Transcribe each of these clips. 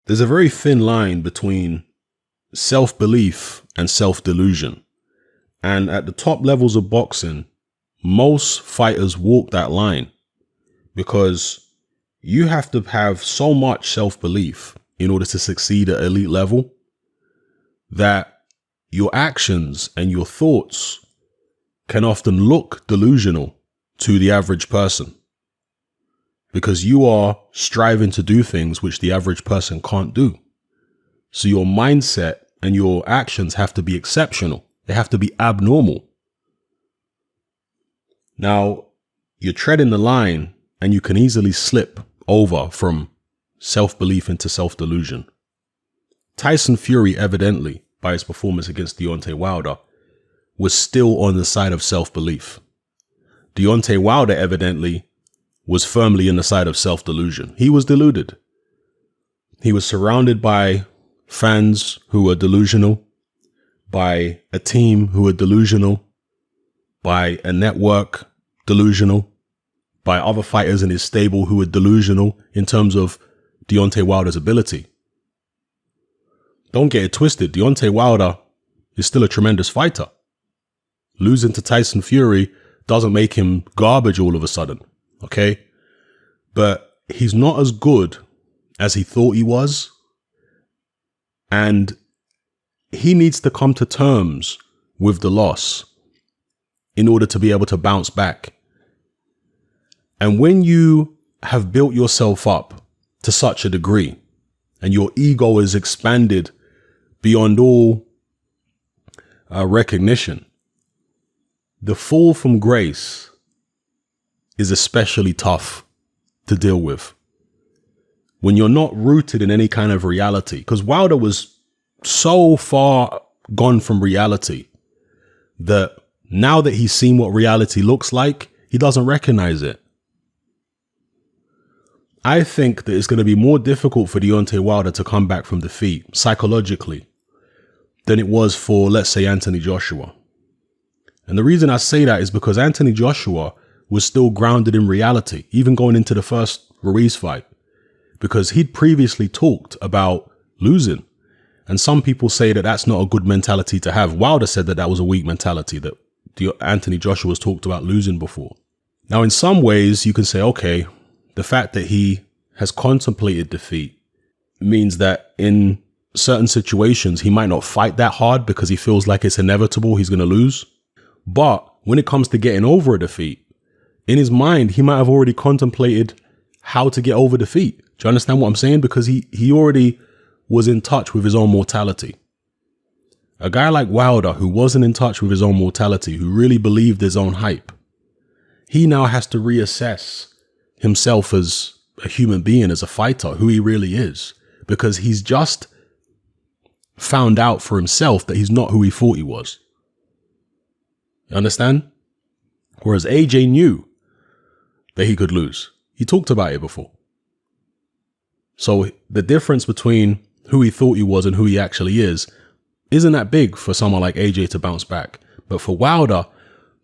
there's a very thin line between self-belief and self-delusion. And at the top levels of boxing, most fighters walk that line because you have to have so much self-belief in order to succeed at elite level that your actions and your thoughts can often look delusional to the average person because you are striving to do things which the average person can't do. So your mindset and your actions have to be exceptional. They have to be abnormal. Now, you're treading the line and you can easily slip over from self-belief into self-delusion. Tyson Fury, evidently, by his performance against Deontay Wilder, was still on the side of self-belief. Deontay Wilder, evidently, was firmly in the side of self-delusion. He was deluded. He was surrounded by fans who were delusional, by a team who were delusional, by a network delusional, by other fighters in his stable who were delusional in terms of Deontay Wilder's ability. Don't get it twisted. Deontay Wilder is still a tremendous fighter. Losing to Tyson Fury doesn't make him garbage all of a sudden, okay? But he's not as good as he thought he was. And he needs to come to terms with the loss in order to be able to bounce back. And when you have built yourself up to such a degree and your ego is expanded beyond all recognition, the fall from grace is especially tough to deal with when you're not rooted in any kind of reality. Because Wilder was so far gone from reality that now that he's seen what reality looks like, he doesn't recognize it. I think that it's going to be more difficult for Deontay Wilder to come back from defeat psychologically than it was for, let's say, Anthony Joshua. And the reason I say that is because Anthony Joshua was still grounded in reality, even going into the first Ruiz fight, because he'd previously talked about losing. And some people say that that's not a good mentality to have. Wilder said that that was a weak mentality, that Anthony Joshua's talked about losing before. Now, in some ways, you can say, okay, the fact that he has contemplated defeat means that in certain situations, he might not fight that hard because he feels like it's inevitable he's going to lose. But when it comes to getting over a defeat, in his mind, he might have already contemplated how to get over defeat. Do you understand what I'm saying? Because he already was in touch with his own mortality. A guy like Wilder, who wasn't in touch with his own mortality, who really believed his own hype, he now has to reassess himself as a human being, as a fighter, who he really is, because he's just found out for himself that he's not who he thought he was. You understand? Whereas AJ knew that he could lose. He talked about it before. So the difference between who he thought he was and who he actually is isn't that big for someone like AJ to bounce back. But for Wilder,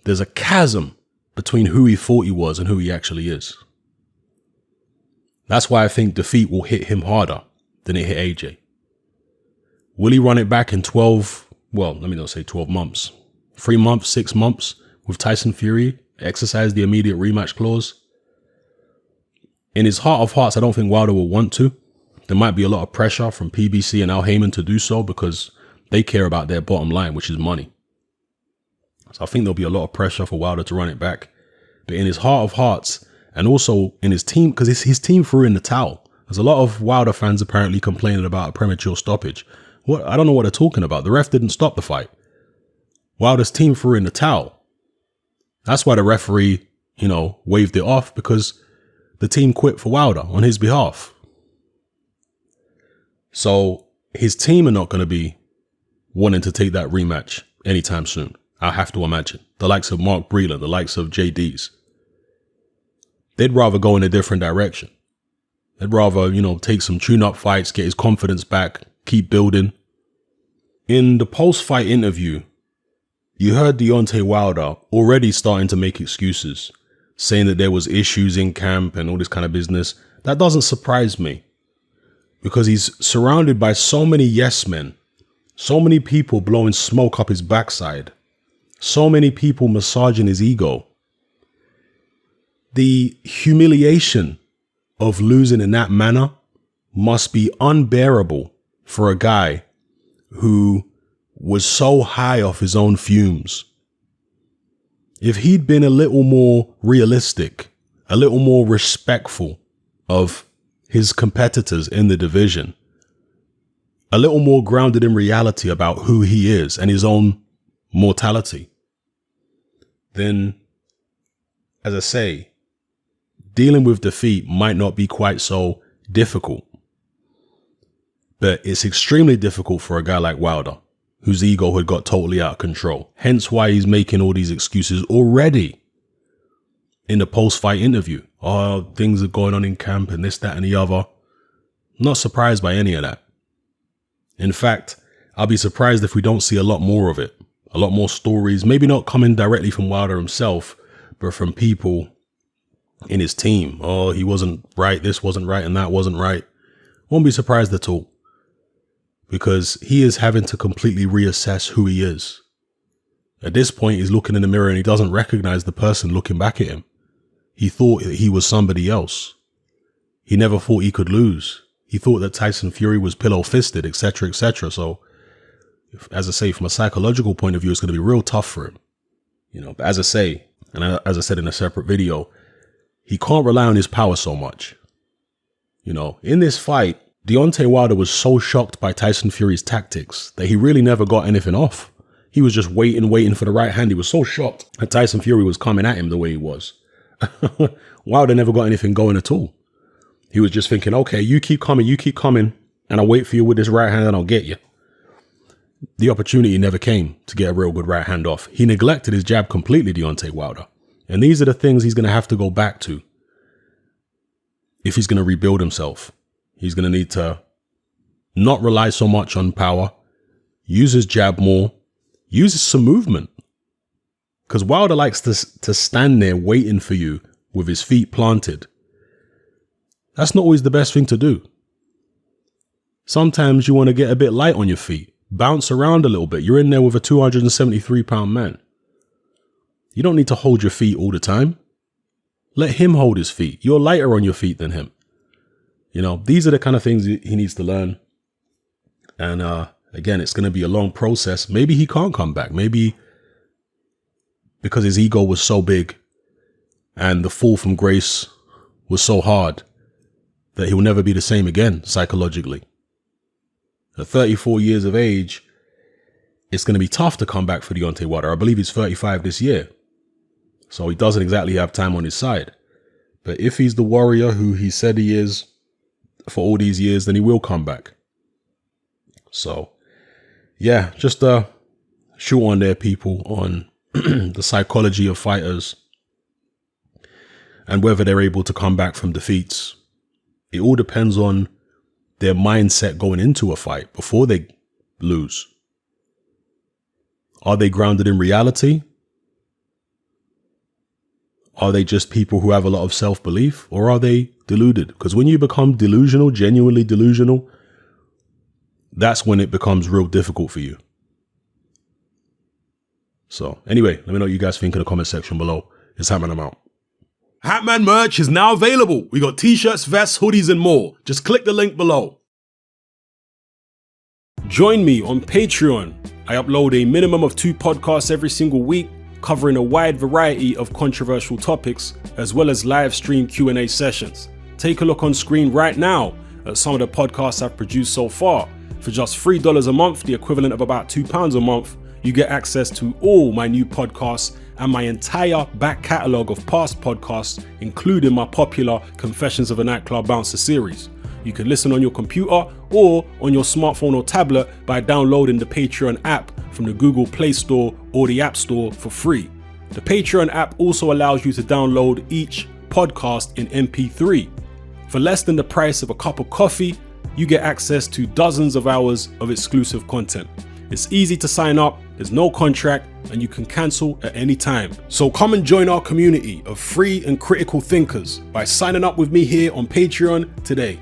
there's a chasm between who he thought he was and who he actually is. That's why I think defeat will hit him harder than it hit AJ. Will he run it back in 12 months, 3 months, 6 months with Tyson Fury, exercise the immediate rematch clause? In his heart of hearts, I don't think Wilder will want to. There might be a lot of pressure from PBC and Al Heyman to do so because they care about their bottom line, which is money. So I think there'll be a lot of pressure for Wilder to run it back. But in his heart of hearts, and also in his team, because his team threw in the towel. There's a lot of Wilder fans apparently complaining about a premature stoppage. I don't know what they're talking about. The ref didn't stop the fight. Wilder's team threw in the towel. That's why the referee, waved it off, because the team quit for Wilder on his behalf. So his team are not going to be wanting to take that rematch anytime soon. I have to imagine. The likes of Mark Breland, the likes of JD's. They'd rather go in a different direction. They'd rather, take some tune-up fights, get his confidence back, keep building. In the post-fight interview, you heard Deontay Wilder already starting to make excuses, saying that there was issues in camp and all this kind of business. That doesn't surprise me. because he's surrounded by so many yes men, so many people blowing smoke up his backside, so many people massaging his ego. The humiliation of losing in that manner must be unbearable for a guy who was so high off his own fumes. If he'd been a little more realistic, a little more respectful of his competitors in the division, a little more grounded in reality about who he is and his own mortality, then, as I say, dealing with defeat might not be quite so difficult. But it's extremely difficult for a guy like Wilder, whose ego had got totally out of control. Hence why he's making all these excuses already in the post-fight interview. Oh, things are going on in camp and this, that, and the other. Not surprised by any of that. In fact, I'll be surprised if we don't see a lot more of it. A lot more stories, maybe not coming directly from Wilder himself, but from people in his team. Oh, he wasn't right, this wasn't right, and that wasn't right. Won't be surprised at all. Because he is having to completely reassess who he is. At this point, he's looking in the mirror and he doesn't recognize the person looking back at him. He thought he was somebody else. He never thought he could lose. He thought that Tyson Fury was pillow-fisted, etc., etc. So, as I say, from a psychological point of view, it's going to be real tough for him. But as I say, and as I said in a separate video, he can't rely on his power so much. In this fight, Deontay Wilder was so shocked by Tyson Fury's tactics that he really never got anything off. He was just waiting for the right hand. He was so shocked that Tyson Fury was coming at him the way he was. Wilder never got anything going at all. He was just thinking, okay, you keep coming, and I'll wait for you with this right hand and I'll get you. The opportunity never came to get a real good right hand off. He neglected his jab completely, Deontay Wilder. And these are the things he's going to have to go back to if he's going to rebuild himself. He's going to need to not rely so much on power, use his jab more, use some movement. Because Wilder likes to stand there waiting for you with his feet planted. That's not always the best thing to do. Sometimes you want to get a bit light on your feet, bounce around a little bit. You're in there with a 273-pound man. You don't need to hold your feet all the time. Let him hold his feet. You're lighter on your feet than him. These are the kind of things he needs to learn. And again, it's going to be a long process. Maybe he can't come back. Maybe because his ego was so big and the fall from grace was so hard that he will never be the same again psychologically. At 34 years of age, it's going to be tough to come back for Deontay Wilder. I believe he's 35 this year. So he doesn't exactly have time on his side. But if he's the warrior who he said he is for all these years, then he will come back. So, yeah, just shoot on there, people, on the psychology of fighters and whether they're able to come back from defeats. It all depends on their mindset going into a fight before they lose. Are they grounded in reality? Are they just people who have a lot of self-belief, or are they deluded? Because when you become delusional, genuinely delusional, that's when it becomes real difficult for you. So anyway, let me know what you guys think in the comment section below. It's Hatman, I'm out. Hatman merch is now available. We got t-shirts, vests, hoodies, and more. Just click the link below. Join me on Patreon. I upload a minimum of 2 podcasts every single week, covering a wide variety of controversial topics, as well as live stream Q&A sessions. Take a look on screen right now at some of the podcasts I've produced so far. For just $3 a month, the equivalent of about £2 a month, you get access to all my new podcasts and my entire back catalogue of past podcasts, including my popular Confessions of a Nightclub Bouncer series. You can listen on your computer or on your smartphone or tablet by downloading the Patreon app from the Google Play Store or the App Store for free. The Patreon app also allows you to download each podcast in MP3. For less than the price of a cup of coffee, you get access to dozens of hours of exclusive content. It's easy to sign up, there's no contract, and you can cancel at any time. So come and join our community of free and critical thinkers by signing up with me here on Patreon today.